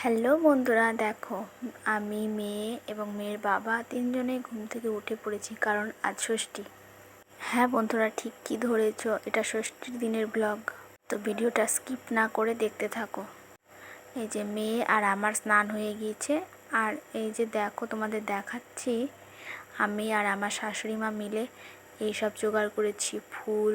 Hello বন্ধুরা, দেখো আমি মেয়ে এবং মেয়ের বাবা তিনজনেই ঘুম থেকে উঠে পড়েছি, কারণ আজ ষষ্ঠী। হ্যাঁ বন্ধুরা, ঠিক কি ধরেছো, এটা ষষ্ঠীর দিনের ব্লগ। তো ভিডিওটা স্কিপ না করে দেখতে থাকো। এই যে মেয়ে আর আমার স্নান হয়ে গিয়েছে, আর এই যে দেখো তোমাদের দেখাচ্ছি, আমি আর আমার শাশুড়ি মা মিলে এইসব জোগাড় করেছি। ফুল,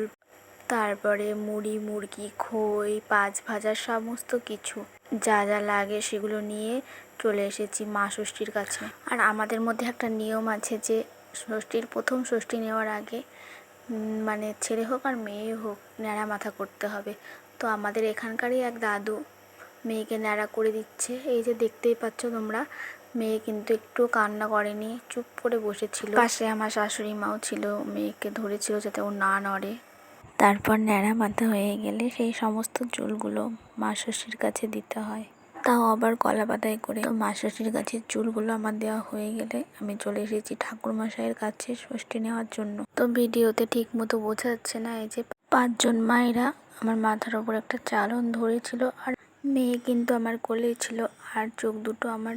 তারপরে মুড়ি, মুরগি, খই, পাঁচ ভাজা, সমস্ত কিছু যা যা লাগে সেগুলো নিয়ে চলে এসেছি মা ষষ্ঠীর কাছে। আর আমাদের মধ্যে একটা নিয়ম আছে যে প্রথম ষষ্ঠী নেওয়ার আগে মানে ছেলে হোক আর মেয়ে হোক ন্যাড়া মাথা করতে হবে। তো আমাদের এখানকারই এক দাদু মেয়েকে ন্যাড়া করে দিচ্ছে। এই যে দেখতেই পাচ্ছ তোমরা, মেয়ে কিন্তু একটু কান্না করেনি, চুপ করে বসেছিল। পাশে আমার শাশুড়ি মাও ছিল, মেয়েকে ধরেছিল যাতে ও না নড়ে। তারপর ন্যাড়া মাথা হয়ে গেলে সেই সমস্ত চুলগুলো মা ষষ্ঠীর কাছে দিতে হয়, তাও আবার কলা পাতায় করে। তো মা ষষ্ঠীর কাছে চুলগুলো আমার দেওয়া হয়ে গেলে আমি চলে এসেছি ঠাকুরমশাইয়ের কাছে ষষ্ঠী নেওয়ার জন্য। তো ভিডিওতে ঠিক মতো বোঝা যাচ্ছে না, এই যে 5জন মায়েরা আমার মাথার ওপর একটা চালন ধরেছিল, আর মেয়ে কিন্তু আমার কোলে ছিল, আর চোখ দুটো আমার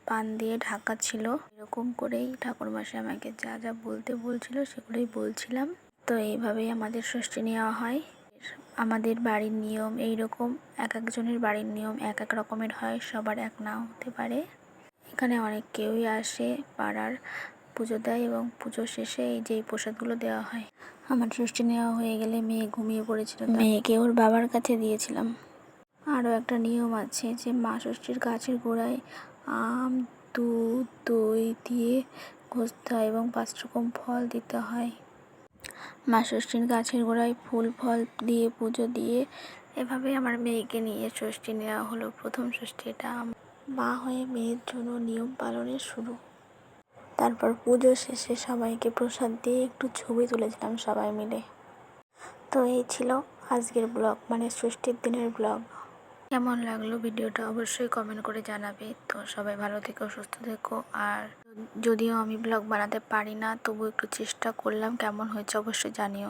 পান দিয়ে ঢাকা ছিল। এরকম করেই ঠাকুরমশাই আমাকে যা যা বলতে বলছিল সেগুলোই বলছিলাম। তো এইভাবেই আমাদের ষষ্ঠী নেওয়া হয়। আমাদের বাড়ির নিয়ম এইরকম, এক একজনের বাড়ির নিয়ম এক এক রকমের হয়, সবার এক নাও হতে পারে। এখানে অনেক কেউই আসে পাড়ার, পুজো দেয় এবং পুজো শেষে এই যে প্রসাদগুলো দেওয়া হয়। আমার ষষ্ঠী নেওয়া হয়ে গেলে মেয়ে ঘুমিয়ে পড়েছিল, মেয়েকে ওর বাবার কাছে দিয়েছিলাম। আরও একটা নিয়ম আছে যে মা ষষ্ঠীর গাছের গোড়ায় আম, দুধ, দই দিয়ে ঘষতে হয় এবং 5 রকম ফল দিতে হয়। মা ষষ্ঠীর গাছের গোড়ায় ফুল ফল দিয়ে পুজো দিয়ে এভাবে আমার মেয়েকে নিয়ে ষষ্ঠী নেওয়া হলো। প্রথম ষষ্ঠী এটা মা হয়ে মেয়ের জন্য নিয়ম পালনের শুরু। তারপর পুজো শেষে সবাইকে প্রসাদ দিয়ে একটু ছবি তুলেছিলাম সবাই মিলে। তো এই ছিল আজকের ব্লগ, মানে ষষ্ঠীর দিনের ব্লগ। কেমন লাগলো ভিডিওটা অবশ্যই কমেন্ট করে জানাবে। তো সবাই ভালো থেকো, সুস্থ থেকো। আর যদিও আমি ব্লগ বানাতে পারি না, তবু একটু চেষ্টা করলাম, কেমন হয়েছে অবশ্যই জানিও।